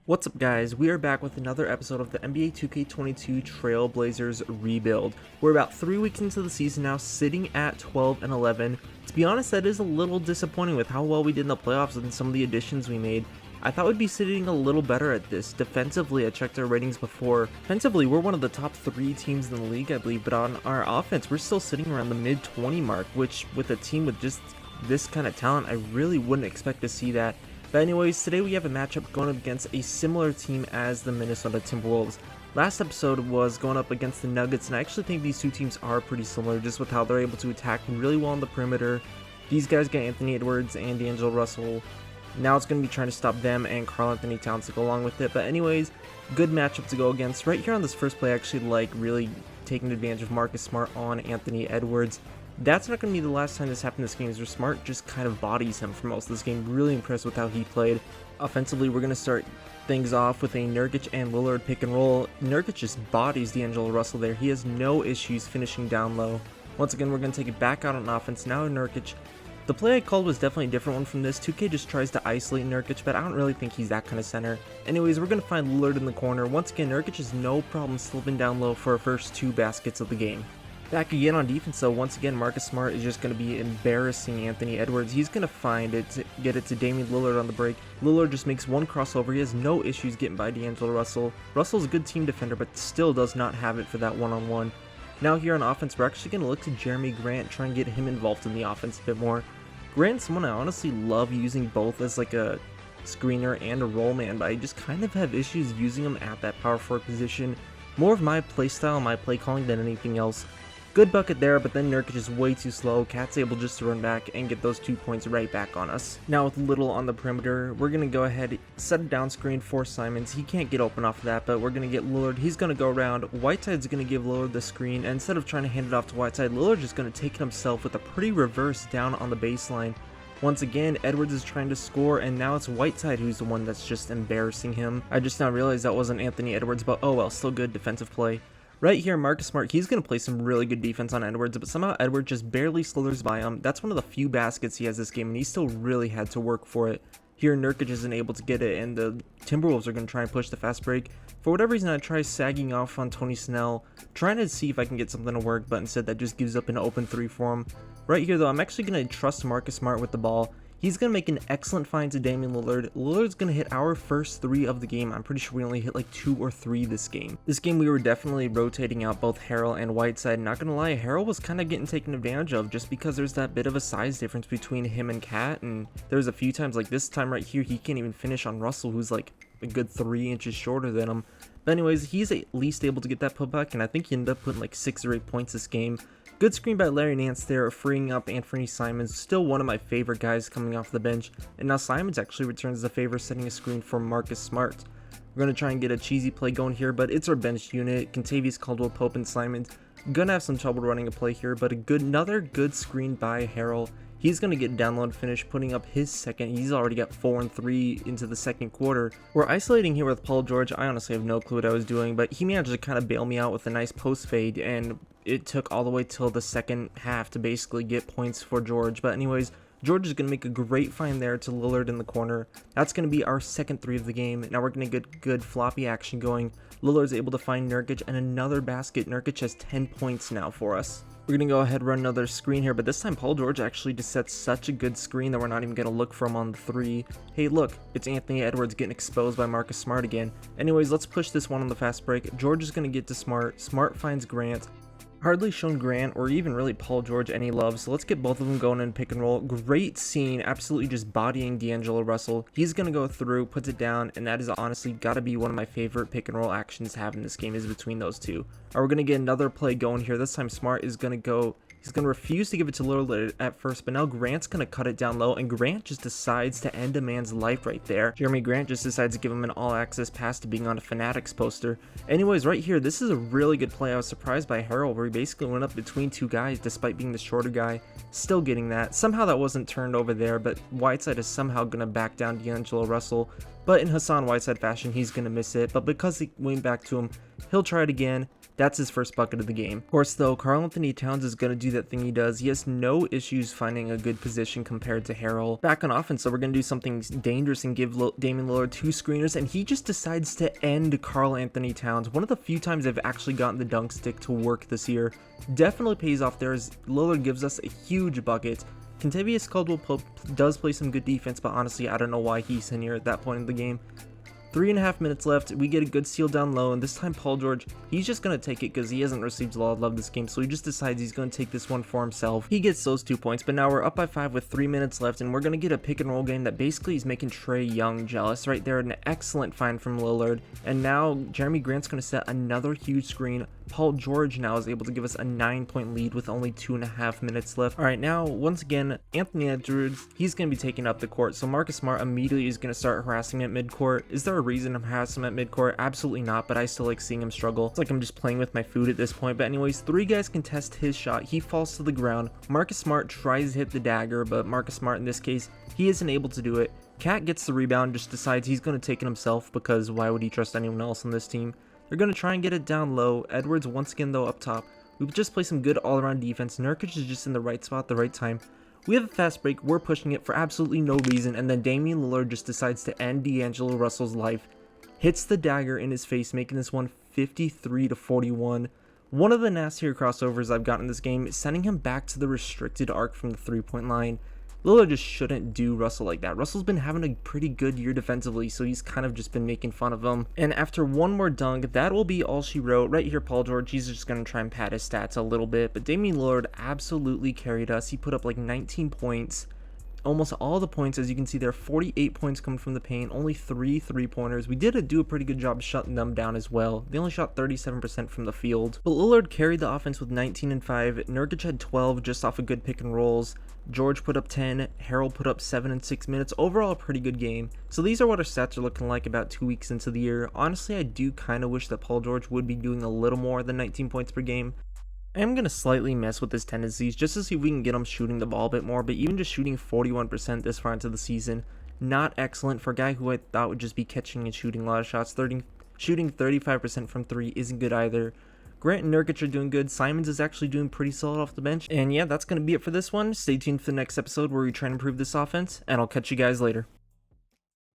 What's up guys, we are back with another episode of the NBA 2k22 Trailblazers rebuild. We're about 3 weeks into the season now, sitting at 12-11. To be honest, that is a little disappointing with how well we did in the playoffs and some of the additions we made. I thought we'd be sitting a little better at this. Defensively, I checked our ratings before. Defensively, we're one of the top 3 teams in the league, I believe, but on our offense, we're still sitting around the mid-20 mark, which with a team with just this kind of talent, I really wouldn't expect to see that. But anyways, today we have a matchup going up against a similar team as the Minnesota Timberwolves. Last episode was going up against the Nuggets, and I actually think these two teams are pretty similar just with how they're able to attack really well on the perimeter. These guys got Anthony Edwards and D'Angelo Russell. Now it's going to be trying to stop them and Karl Anthony Towns to go along with it. But anyways, good matchup to go against. Right here on this first play, I actually like really taking advantage of Marcus Smart on Anthony Edwards. That's not going to be the last time this happened this game, as Smart just kind of bodies him for most of this game. Really impressed with how he played. Offensively, we're going to start things off with a Nurkic and Lillard pick and roll. Nurkic just bodies D'Angelo Russell there. He has no issues finishing down low. Once again, we're going to take it back out on offense. Now Nurkic. The play I called was definitely a different one from this. 2K just tries to isolate Nurkic, but I don't really think he's that kind of center. Anyways, we're going to find Lillard in the corner. Once again, Nurkic has no problem slipping down low for our first 2 baskets of the game. Back again on defense, though, once again, Marcus Smart is just going to be embarrassing Anthony Edwards. He's going to find it, get it to Damian Lillard on the break. Lillard just makes one crossover. He has no issues getting by D'Angelo Russell. Russell's a good team defender, but still does not have it for that one-on-one. Now here on offense, we're actually going to look to Jeremy Grant, try and get him involved in the offense a bit more. Grant's someone I honestly love using both as like a screener and a roll man, but I just kind of have issues using him at that power forward position. More of my play style, my play calling than anything else. Good bucket there, but then Nurkic is way too slow. Cat's able just to run back and get those 2 points right back on us. Now with Little on the perimeter, we're going to go ahead, set a down screen for Simons. He can't get open off of that, but we're going to get Lillard. He's going to go around. Whiteside's going to give Lillard the screen, and instead of trying to hand it off to Whiteside, Lillard's just going to take it himself with a pretty reverse down on the baseline. Once again, Edwards is trying to score, and now it's Whiteside who's the one that's just embarrassing him. I just now realized that wasn't Anthony Edwards, but oh well, still good defensive play. Right here, Marcus Smart, he's going to play some really good defense on Edwards, but somehow Edwards just barely slithers by him. That's one of the few baskets he has this game, and he still really had to work for it. Here, Nurkic isn't able to get it, and the Timberwolves are going to try and push the fast break. For whatever reason, I try sagging off on Tony Snell, trying to see if I can get something to work, but instead that just gives up an open 3 for him. Right here, though, I'm actually going to trust Marcus Smart with the ball. He's going to make an excellent find to Damian Lillard. Lillard's going to hit our first 3 of the game. I'm pretty sure we only hit like 2 or 3 this game. This game we were definitely rotating out both Harrell and Whiteside. Not going to lie, Harrell was kind of getting taken advantage of just because there's that bit of a size difference between him and Cat. And there's a few times like this time right here, he can't even finish on Russell, who's like a good 3 inches shorter than him. But anyways, he's at least able to get that putback, and I think he ended up putting like 6 or 8 points this game. Good screen by Larry Nance there, freeing up Anthony Simons, still one of my favorite guys coming off the bench. And now Simons actually returns the favor, setting a screen for Marcus Smart. We're going to try and get a cheesy play going here, but it's our bench unit. Kentavious Caldwell-Pope and Simons. Gonna have some trouble running a play here, but another good screen by Harrell. He's going to get download finish, putting up his second. He's already got 4 and 3 into the second quarter. We're isolating here with Paul George. I honestly have no clue what I was doing, but he managed to kind of bail me out with a nice post fade, and it took all the way till the second half to basically get points for George. But anyways, George is going to make a great find there to Lillard in the corner. That's going to be our second 3 of the game. Now we're going to get good floppy action going. Lillard's able to find Nurkic, and another basket. Nurkic has 10 points now for us. We're going to go ahead and run another screen here, but this time Paul George actually just sets such a good screen that we're not even going to look for him on the 3. Hey, look, it's Anthony Edwards getting exposed by Marcus Smart again. Anyways, let's push this one on the fast break. George is going to get to Smart. Smart finds Grant. Hardly shown Grant or even really Paul George any love, so let's get both of them going in pick and roll. Great scene, absolutely just bodying D'Angelo Russell. He's going to go through, puts it down, and that is honestly got to be one of my favorite pick and roll actions to have in this game is between those two. Alright, we're going to get another play going here. This time Smart is going to go. He's going to refuse to give it to Lillard at first, but now Grant's going to cut it down low, and Grant just decides to end a man's life right there. Jeremy Grant just decides to give him an all-access pass to being on a Fanatics poster. Anyways, right here, this is a really good play. I was surprised by Harrell, where he basically went up between 2 guys despite being the shorter guy. Still getting that. Somehow that wasn't turned over there, but Whiteside is somehow going to back down D'Angelo Russell. but in Hassan Whiteside fashion, he's going to miss it. But because he went back to him, he'll try it again. That's his first bucket of the game. Of course, though, Karl-Anthony Towns is going to do that thing he does. He has no issues finding a good position compared to Harrell. Back on offense, so we're going to do something dangerous and give Damian Lillard 2 screeners, and he just decides to end Karl-Anthony Towns. One of the few times I've actually gotten the dunk stick to work this year. Definitely pays off there as Lillard gives us a huge bucket. Kentavious Caldwell-Pope does play some good defense, but honestly, I don't know why he's in here at that point in the game. 3.5 minutes left, we get a good steal down low, and this time Paul George, he's just going to take it because he hasn't received a lot of love this game, so he just decides he's going to take this one for himself. He gets those 2 points, but now we're up by 5 with 3 minutes left, and we're going to get a pick and roll game that basically is making Trae Young jealous right there. An excellent find from Lillard, and now Jeremy Grant's going to set another huge screen. Paul George now is able to give us a 9-point lead with only 2.5 minutes left. Alright, now, once again, Anthony Edwards, he's going to be taking up the court, so Marcus Smart immediately is going to start harassing him at midcourt. Is there a reason I'm harassing him at midcourt? Absolutely not, but I still like seeing him struggle. It's like I'm just playing with my food at this point, but anyways, 3 guys contest his shot. He falls to the ground. Marcus Smart tries to hit the dagger, but Marcus Smart, in this case, he isn't able to do it. Cat gets the rebound, just decides he's going to take it himself, because why would he trust anyone else on this team? They're going to try and get it down low. Edwards once again though up top. We just play some good all-around defense. Nurkic is just in the right spot at the right time. We have a fast break. We're pushing it for absolutely no reason. And then Damian Lillard just decides to end D'Angelo Russell's life. Hits the dagger in his face, making this one 53-41. One of the nastier crossovers I've gotten in this game is sending him back to the restricted arc from the 3-point line. Lillard just shouldn't do Russell like that. Russell's been having a pretty good year defensively, so he's kind of just been making fun of him. And after one more dunk, that will be all she wrote. Right here, Paul George, he's just going to try and pad his stats a little bit. But Damian Lillard absolutely carried us. He put up like 19 points. Almost all the points, as you can see there, 48 points coming from the paint, only 3 3-pointers. We did do a pretty good job shutting them down as well. They only shot 37% from the field. But Lillard carried the offense with 19 and 5. Nurkic had 12 just off of good pick and rolls. George put up 10. Harrell put up 7 in 6 minutes. Overall, a pretty good game. So these are what our stats are looking like about 2 weeks into the year. Honestly, I do kind of wish that Paul George would be doing a little more than 19 points per game. I am going to slightly mess with his tendencies just to see if we can get him shooting the ball a bit more, but even just shooting 41% this far into the season, not excellent for a guy who I thought would just be catching and shooting a lot of shots. Shooting 35% from 3 isn't good either. Grant and Nurkic are doing good. Simons is actually doing pretty solid off the bench. And yeah, that's going to be it for this one. Stay tuned for the next episode where we try and improve this offense, and I'll catch you guys later.